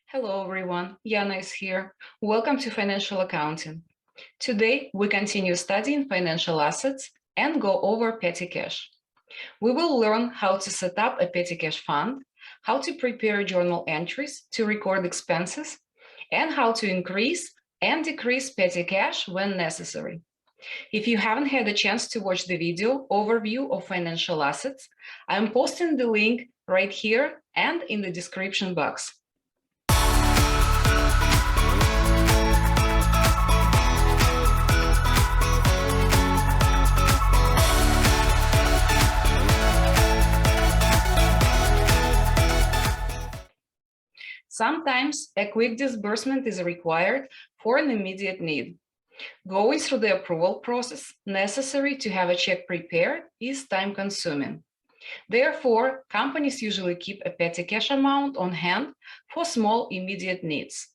Hello everyone, Yana is here. Welcome to Financial Accounting. Today we continue studying financial assets and go over petty cash. We will learn how to set up a petty cash fund, how to prepare journal entries to record expenses, and how to increase and decrease petty cash when necessary. If you haven't had a chance to watch the video overview of financial assets, I'm posting the link right here and in the description box. Sometimes a quick disbursement is required for an immediate need. Going through the approval process necessary to have a check prepared is time-consuming. Therefore, companies usually keep a petty cash amount on hand for small immediate needs.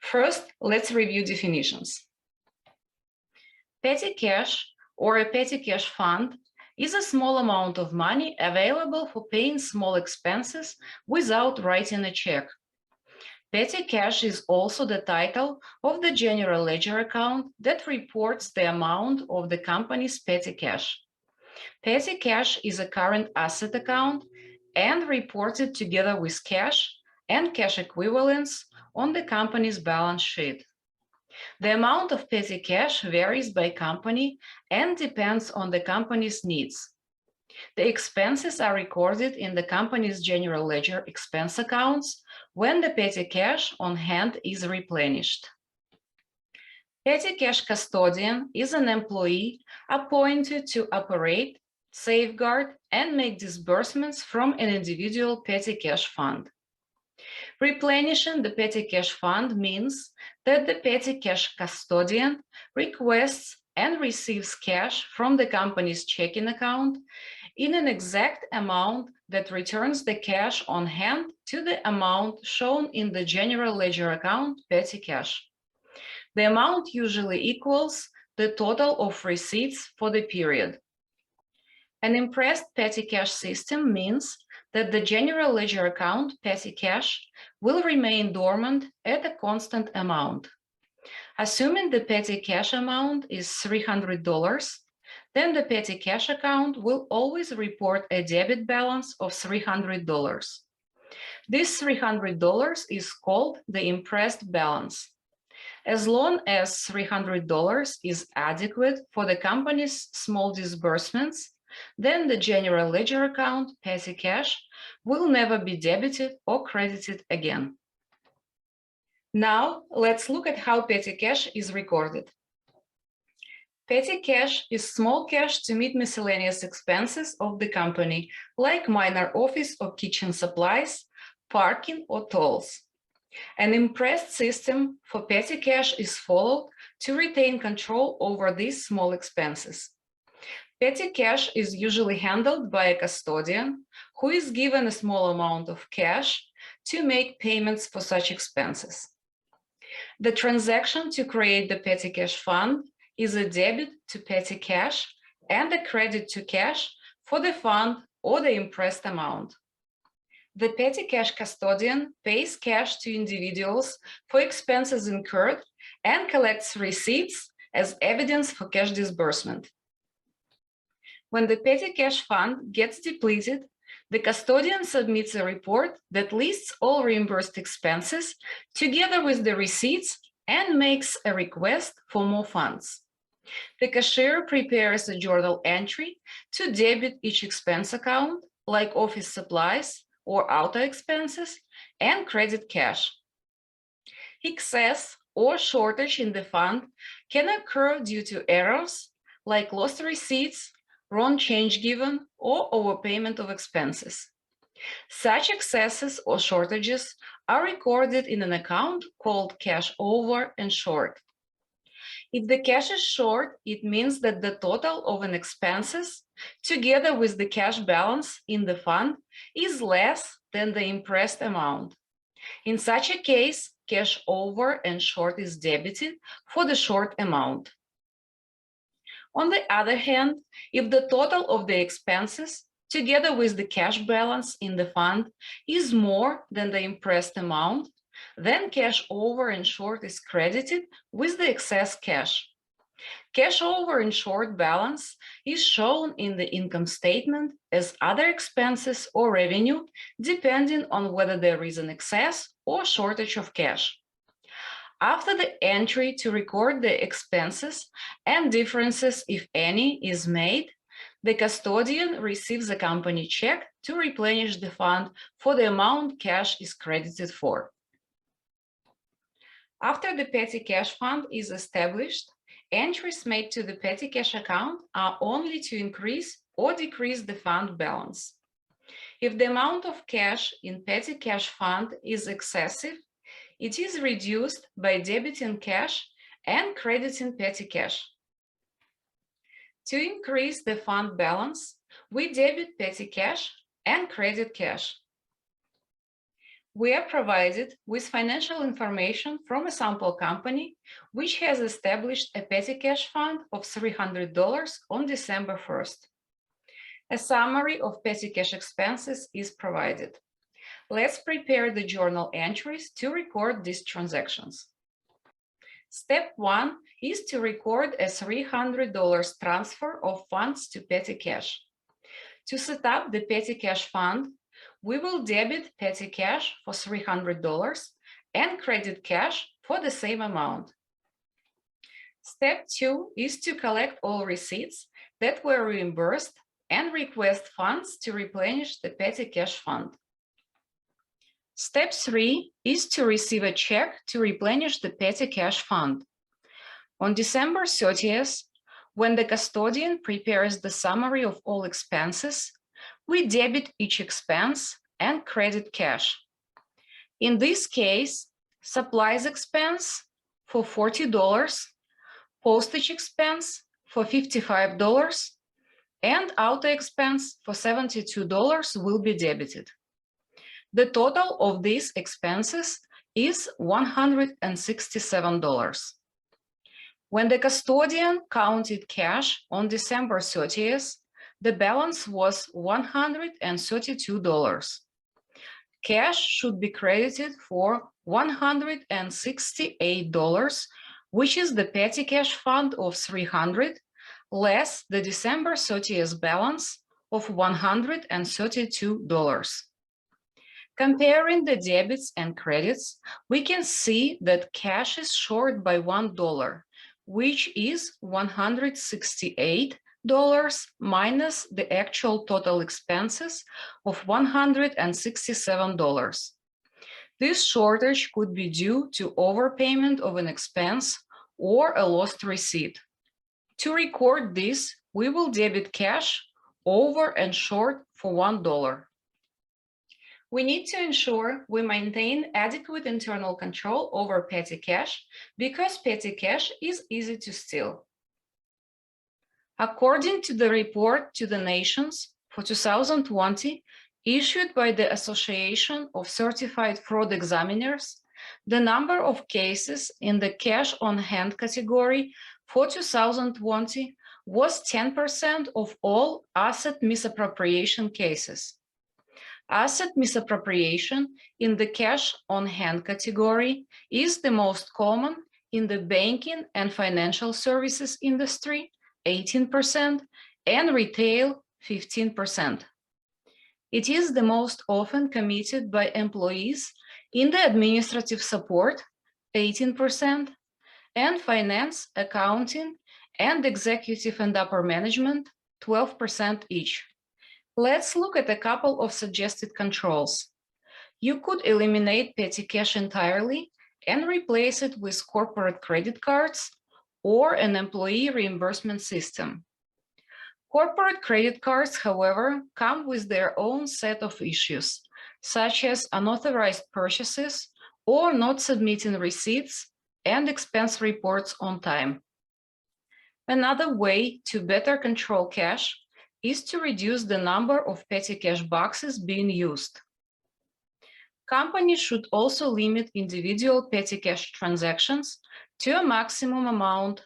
First, let's review definitions. Petty cash or a petty cash fund is a small amount of money available for paying small expenses without writing a check. Petty cash is also the title of the general ledger account that reports the amount of the company's petty cash. Petty cash is a current asset account and reported together with cash and cash equivalents on the company's balance sheet. The amount of petty cash varies by company and depends on the company's needs. The expenses are recorded in the company's general ledger expense accounts when the petty cash on hand is replenished. Petty cash custodian is an employee appointed to operate, safeguard, and make disbursements from an individual petty cash fund. Replenishing the petty cash fund means that the petty cash custodian requests and receives cash from the company's checking account in an exact amount that returns the cash on hand to the amount shown in the general ledger account petty cash. The amount usually equals the total of receipts for the period. An Imprest petty cash system means that the general ledger account petty cash will remain dormant at a constant amount. Assuming the petty cash amount is $300, then the petty cash account will always report a debit balance of $300. This $300 is called the Imprest balance. As long as $300 is adequate for the company's small disbursements, then the general ledger account petty cash will never be debited or credited again. Now, let's look at how petty cash is recorded. Petty cash is small cash to meet miscellaneous expenses of the company, like minor office or kitchen supplies, parking, or tolls. An Imprest system for petty cash is followed to retain control over these small expenses. Petty cash is usually handled by a custodian who is given a small amount of cash to make payments for such expenses. The transaction to create the petty cash fund is a debit to petty cash and a credit to cash for the fund or the Imprest amount. The petty cash custodian pays cash to individuals for expenses incurred and collects receipts as evidence for cash disbursement. When the petty cash fund gets depleted, the custodian submits a report that lists all reimbursed expenses together with the receipts and makes a request for more funds. The cashier prepares a journal entry to debit each expense account, like office supplies or auto expenses, and credit cash. Excess or shortage in the fund can occur due to errors, like lost receipts, wrong change given, or overpayment of expenses. Such excesses or shortages are recorded in an account called cash over and short. If the cash is short, it means that the total of an expenses, together with the cash balance in the fund, is less than the Imprest amount. In such a case, cash over and short is debited for the short amount. On the other hand, if the total of the expenses, together with the cash balance in the fund, is more than the Imprest amount, Then cash over and short is credited with the excess cash. Cash over and short balance is shown in the income statement as other expenses or revenue, depending on whether there is an excess or shortage of cash. After the entry to record the expenses and differences, if any, is made, the custodian receives a company check to replenish the fund for the amount cash is credited for. After the petty cash fund is established, entries made to the petty cash account are only to increase or decrease the fund balance. If the amount of cash in petty cash fund is excessive, it is reduced by debiting cash and crediting petty cash. To increase the fund balance, we debit petty cash and credit cash. We are provided with financial information from a sample company which has established a petty cash fund of $300 on December 1st. A summary of petty cash expenses is provided. Let's prepare the journal entries to record these transactions. Step 1 is to record a $300 transfer of funds to petty cash. To set up the petty cash fund, we will debit petty cash for $300 and credit cash for the same amount. Step 2 is to collect all receipts that were reimbursed and request funds to replenish the petty cash fund. Step 3 is to receive a check to replenish the petty cash fund. On December 30th, when the custodian prepares the summary of all expenses, we debit each expense and credit cash. In this case, supplies expense for $40, postage expense for $55, and auto expense for $72 will be debited. The total of these expenses is $167. When the custodian counted cash on December 30th, the balance was $132. Cash should be credited for $168, which is the petty cash fund of $300, less the December 30th balance of $132. Comparing the debits and credits, we can see that cash is short by $1, which is $168 minus the actual total expenses of $167. This shortage could be due to overpayment of an expense or a lost receipt. To record this, we will debit cash over and short for $1. We need to ensure we maintain adequate internal control over petty cash because petty cash is easy to steal. According to the report to the nations for 2020, issued by the Association of Certified Fraud Examiners, the number of cases in the cash on hand category for 2020 was 10% of all asset misappropriation cases. Asset misappropriation in the cash on hand category is the most common in the banking and financial services industry, 18%, and retail, 15%. It is the most often committed by employees in the administrative support, 18%, and finance, accounting, and executive and upper management, 12% each. Let's look at a couple of suggested controls. You could eliminate petty cash entirely and replace it with corporate credit cards or an employee reimbursement system. Corporate credit cards, however, come with their own set of issues, such as unauthorized purchases or not submitting receipts and expense reports on time. Another way to better control cash is to reduce the number of petty cash boxes being used. Companies should also limit individual petty cash transactions to a maximum amount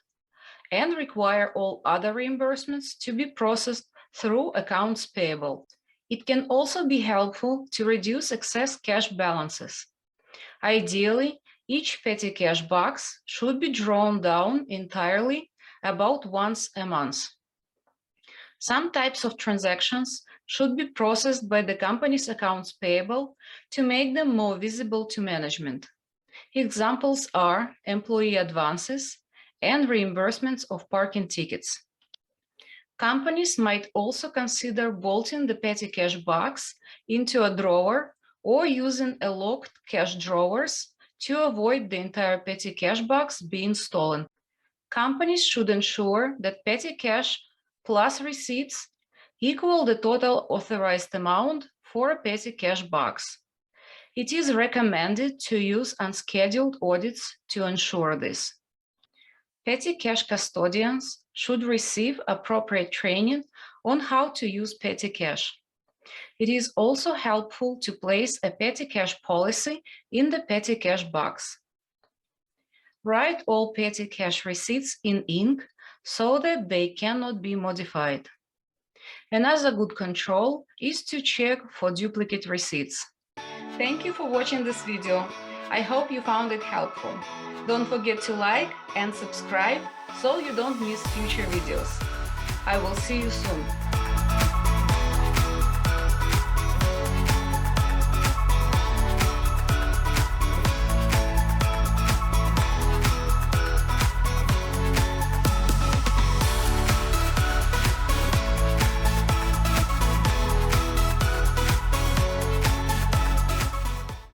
and require all other reimbursements to be processed through accounts payable. It can also be helpful to reduce excess cash balances. Ideally, each petty cash box should be drawn down entirely about once a month. Some types of transactions should be processed by the company's accounts payable to make them more visible to management. Examples are employee advances and reimbursements of parking tickets. Companies might also consider bolting the petty cash box into a drawer or using a locked cash drawers to avoid the entire petty cash box being stolen. Companies should ensure that petty cash plus receipts equal the total authorized amount for a petty cash box. It is recommended to use unscheduled audits to ensure this. Petty cash custodians should receive appropriate training on how to use petty cash. It is also helpful to place a petty cash policy in the petty cash box. Write all petty cash receipts in ink so that they cannot be modified. Another good control is to check for duplicate receipts. Thank you for watching this video. I hope you found it helpful. Don't forget to like and subscribe so you don't miss future videos. I will see you soon.